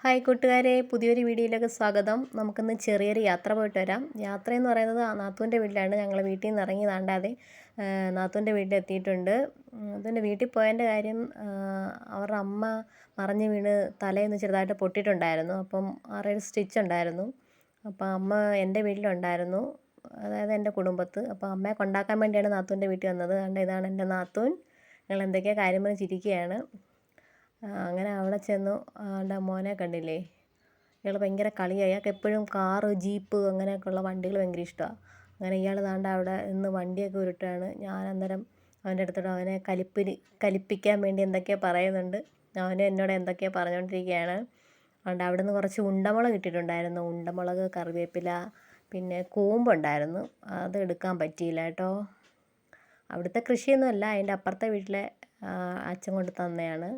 Hi കൂട്ടുകാരെ, പുതിയൊരു വീഡിയോയിലേക്ക് സ്വാഗതം. നമുക്കിന്ന് ചെറിയൊരു യാത്ര പോയിട്ട് വരാം. യാത്രയെന്ന് പറയുന്നത് നാത്തൂൻ്റെ വീട്ടിലാണ്. ഞങ്ങൾ വീട്ടിൽ നിന്ന് ഇറങ്ങി താണ്ടാതെ നാത്തൂൻ്റെ വീട്ടിലെത്തിയിട്ടുണ്ട്. നാത്തൂൻ്റെ വീട്ടിൽ പോയതിൻ്റെ കാര്യം, അവരുടെ അമ്മ മറിഞ്ഞ് വീണ് തലയൊന്ന് ചെറുതായിട്ട് പൊട്ടിയിട്ടുണ്ടായിരുന്നു. അപ്പം 6-7 സ്റ്റിച്ച് ഉണ്ടായിരുന്നു. അപ്പം അമ്മ എൻ്റെ വീട്ടിലുണ്ടായിരുന്നു, അതായത് എൻ്റെ കുടുംബത്ത്. അപ്പോൾ അമ്മയെ കൊണ്ടാക്കാൻ വേണ്ടിയാണ് നാത്തൂൻ്റെ വീട്ടിൽ വന്നത്. അതുകൊണ്ട് ഇതാണ് എൻ്റെ നാത്തൂൻ. ഞങ്ങൾ എന്തൊക്കെയോ കാര്യം പറഞ്ഞ് ചിരിക്കുകയാണ്. അങ്ങനെ അവിടെ ചെന്നു. ആളുടെ മോനെ കണ്ടില്ലേ, ഇയാൾ ഭയങ്കര കളിയാണ്. അയാൾക്ക് എപ്പോഴും കാറ്, ജീപ്പ് അങ്ങനെയൊക്കെയുള്ള വണ്ടികൾ ഭയങ്കര ഇഷ്ടമാണ്. അങ്ങനെ ഇയാൾ ദാണ്ട അവിടെ നിന്ന് വണ്ടിയൊക്കെ ഉരുട്ടുകയാണ്. ഞാൻ അന്നേരം അവൻ്റെ അടുത്തോട്ട് അവനെ കലിപ്പിക്കാൻ വേണ്ടി എന്തൊക്കെയോ പറയുന്നുണ്ട്. അവനും എന്നോട് എന്തൊക്കെയോ പറഞ്ഞുകൊണ്ടിരിക്കുകയാണ്. അതുകൊണ്ട് അവിടെ നിന്ന് കുറച്ച് ഉണ്ടമുളക് കിട്ടിയിട്ടുണ്ടായിരുന്നു. ഉണ്ടമുളക്, കറിവേപ്പില, പിന്നെ കൂമ്പുണ്ടായിരുന്നു. അത് എടുക്കാൻ പറ്റിയില്ല കേട്ടോ. അവിടുത്തെ കൃഷിയൊന്നുമല്ല, അതിൻ്റെ അപ്പുറത്തെ വീട്ടിലെ അച്ഛൻ കൊണ്ട് തന്നെയാണ്.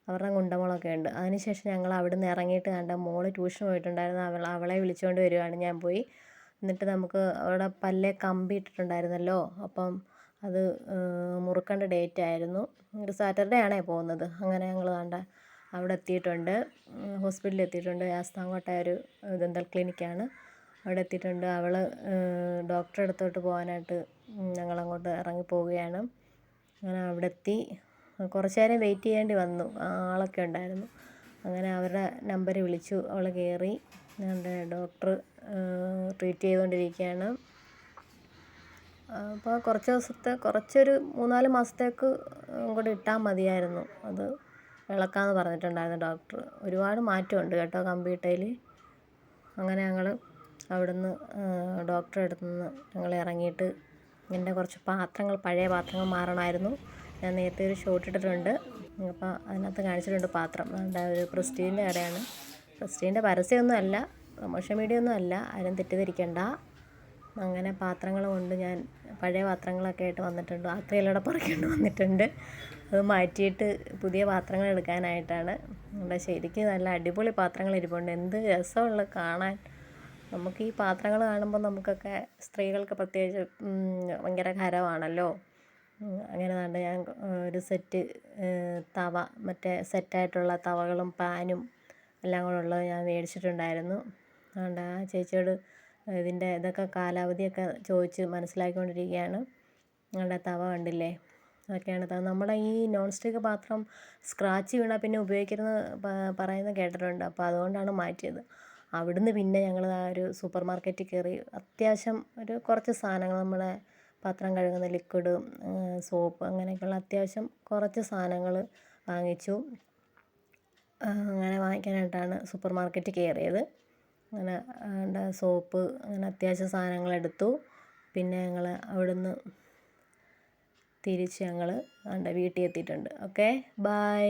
അവരുടെ ഉണ്ടമുളകൊക്കെ ഉണ്ട്. അതിനുശേഷം ഞങ്ങൾ അവിടെ നിന്ന് ഇറങ്ങിയിട്ട് കണ്ട മോള് ട്യൂഷന് പോയിട്ടുണ്ടായിരുന്നു. അവളെ വിളിച്ചുകൊണ്ട് വരുവാണ് ഞാൻ പോയി. എന്നിട്ട് നമുക്ക് അവിടെ പല്ലേ കമ്പി ഇട്ടിട്ടുണ്ടായിരുന്നല്ലോ, അപ്പം അത് മുറുക്കേണ്ട ഡേറ്റ് ആയിരുന്നു. ഒരു സാറ്റർഡേ ആണേ പോകുന്നത്. അങ്ങനെ ഞങ്ങൾ കണ്ട അവിടെ എത്തിയിട്ടുണ്ട്, ഹോസ്പിറ്റലിൽ എത്തിയിട്ടുണ്ട്. ശാസ്താംകോട്ട ഒരു ദന്തൽ ക്ലിനിക്കാണ്. അവിടെ എത്തിയിട്ടുണ്ട്. അവൾ ഡോക്ടറെ അടുത്തോട്ട് പോകാനായിട്ട് ഞങ്ങളങ്ങോട്ട് ഇറങ്ങി പോവുകയാണ്. അങ്ങനെ അവിടെ എത്തി. കുറച്ച് നേരം വെയിറ്റ് ചെയ്യേണ്ടി വന്നു, ആളൊക്കെ ഉണ്ടായിരുന്നു. അങ്ങനെ അവരുടെ നമ്പർ വിളിച്ചു. അവൾ കയറി. ഞങ്ങളുടെ ഡോക്ടർ ട്രീറ്റ് ചെയ്തുകൊണ്ടിരിക്കുകയാണ്. അപ്പോൾ കുറച്ചൊരു 3-4 മാസത്തേക്ക് കൂടെ ഇട്ടാൽ മതിയായിരുന്നു. അത് ഇളക്കാമെന്ന് പറഞ്ഞിട്ടുണ്ടായിരുന്നു ഡോക്ടർ. ഒരുപാട് മാറ്റമുണ്ട് കേട്ടോ കമ്പ്യൂട്ടറിൽ. അങ്ങനെ ഞങ്ങൾ അവിടുന്ന് ഡോക്ടറെ അടുത്ത് നിന്ന് ഞങ്ങൾ ഇറങ്ങിയിട്ട് എൻ്റെ കുറച്ച് പഴയ പാത്രങ്ങൾ മാറണമായിരുന്നു. ഞാൻ നേരത്തെ ഒരു ഷോട്ട് ഇട്ടിട്ടുണ്ട്, അപ്പോൾ അതിനകത്ത് കാണിച്ചിട്ടുണ്ട് പാത്രം. അതുകൊണ്ട് ഒരു പ്രസ്റ്റീജിൻ്റെ കടയാണ്. പ്രസ്റ്റീജിൻ്റെ പരസ്യമൊന്നും അല്ല, പ്രൊമോഷൻ വീഡിയോ ഒന്നും അല്ല, ആരും തെറ്റിദ്ധരിക്കണ്ട. അങ്ങനെ പാത്രങ്ങൾ കൊണ്ട് ഞാൻ പഴയ പാത്രങ്ങളൊക്കെ ആയിട്ട് വന്നിട്ടുണ്ട്. ആക്രിയിലൂടെ പറക്കൊണ്ട് വന്നിട്ടുണ്ട്. അത് മാറ്റിയിട്ട് പുതിയ പാത്രങ്ങൾ എടുക്കാനായിട്ടാണ്. അവിടെ ശരിക്കും നല്ല അടിപൊളി പാത്രങ്ങൾ ഇരിപ്പുണ്ട്. എന്ത് രസമുള്ള കാണാൻ. നമുക്ക് ഈ പാത്രങ്ങൾ കാണുമ്പോൾ നമുക്കൊക്കെ സ്ത്രീകൾക്ക് പ്രത്യേകിച്ച് ഭയങ്കര ഹരമാണല്ലോ. അങ്ങനെ കണ്ട് ഞാൻ ഒരു സെറ്റ് തവ, മറ്റേ സെറ്റായിട്ടുള്ള തവകളും പാനും എല്ലാം കൂടെ ഉള്ളത് ഞാൻ മേടിച്ചിട്ടുണ്ടായിരുന്നു. അതുകൊണ്ട് ആ ചേച്ചിയോട് ഇതൊക്കെ കാലാവധിയൊക്കെ ചോദിച്ച് മനസ്സിലാക്കിക്കൊണ്ടിരിക്കുകയാണ്. ഞങ്ങളുടെ തവ കണ്ടില്ലേ, അതൊക്കെയാണ് തവ. നമ്മുടെ ഈ നോൺ സ്റ്റിക്ക് പാത്രം സ്ക്രാച്ച് വീണാൽ പിന്നെ ഉപയോഗിക്കരുതെന്ന് പറയുന്നത് കേട്ടിട്ടുണ്ട്. അപ്പോൾ അതുകൊണ്ടാണ് മാറ്റിയത്. അവിടുന്ന് പിന്നെ ഞങ്ങൾ ആ ഒരു സൂപ്പർ മാർക്കറ്റിൽ കയറി. അത്യാവശ്യം കുറച്ച് സാധനങ്ങൾ, നമ്മുടെ പാത്രം കഴുകുന്ന ലിക്വിഡ്, സോപ്പ്, അങ്ങനെയൊക്കെയുള്ള അത്യാവശ്യം കുറച്ച് സാധനങ്ങൾ വാങ്ങിച്ചു. അങ്ങനെ വാങ്ങിക്കാനായിട്ടാണ് സൂപ്പർ മാർക്കറ്റിൽ കയറിയത്. അങ്ങനെ സോപ്പ്, അങ്ങനെ അത്യാവശ്യം സാധനങ്ങളെടുത്തു. പിന്നെ ഞങ്ങൾ അവിടുന്ന് തിരിച്ച് വീട്ടിൽ എത്തിയിട്ടുണ്ട്. Okay, by.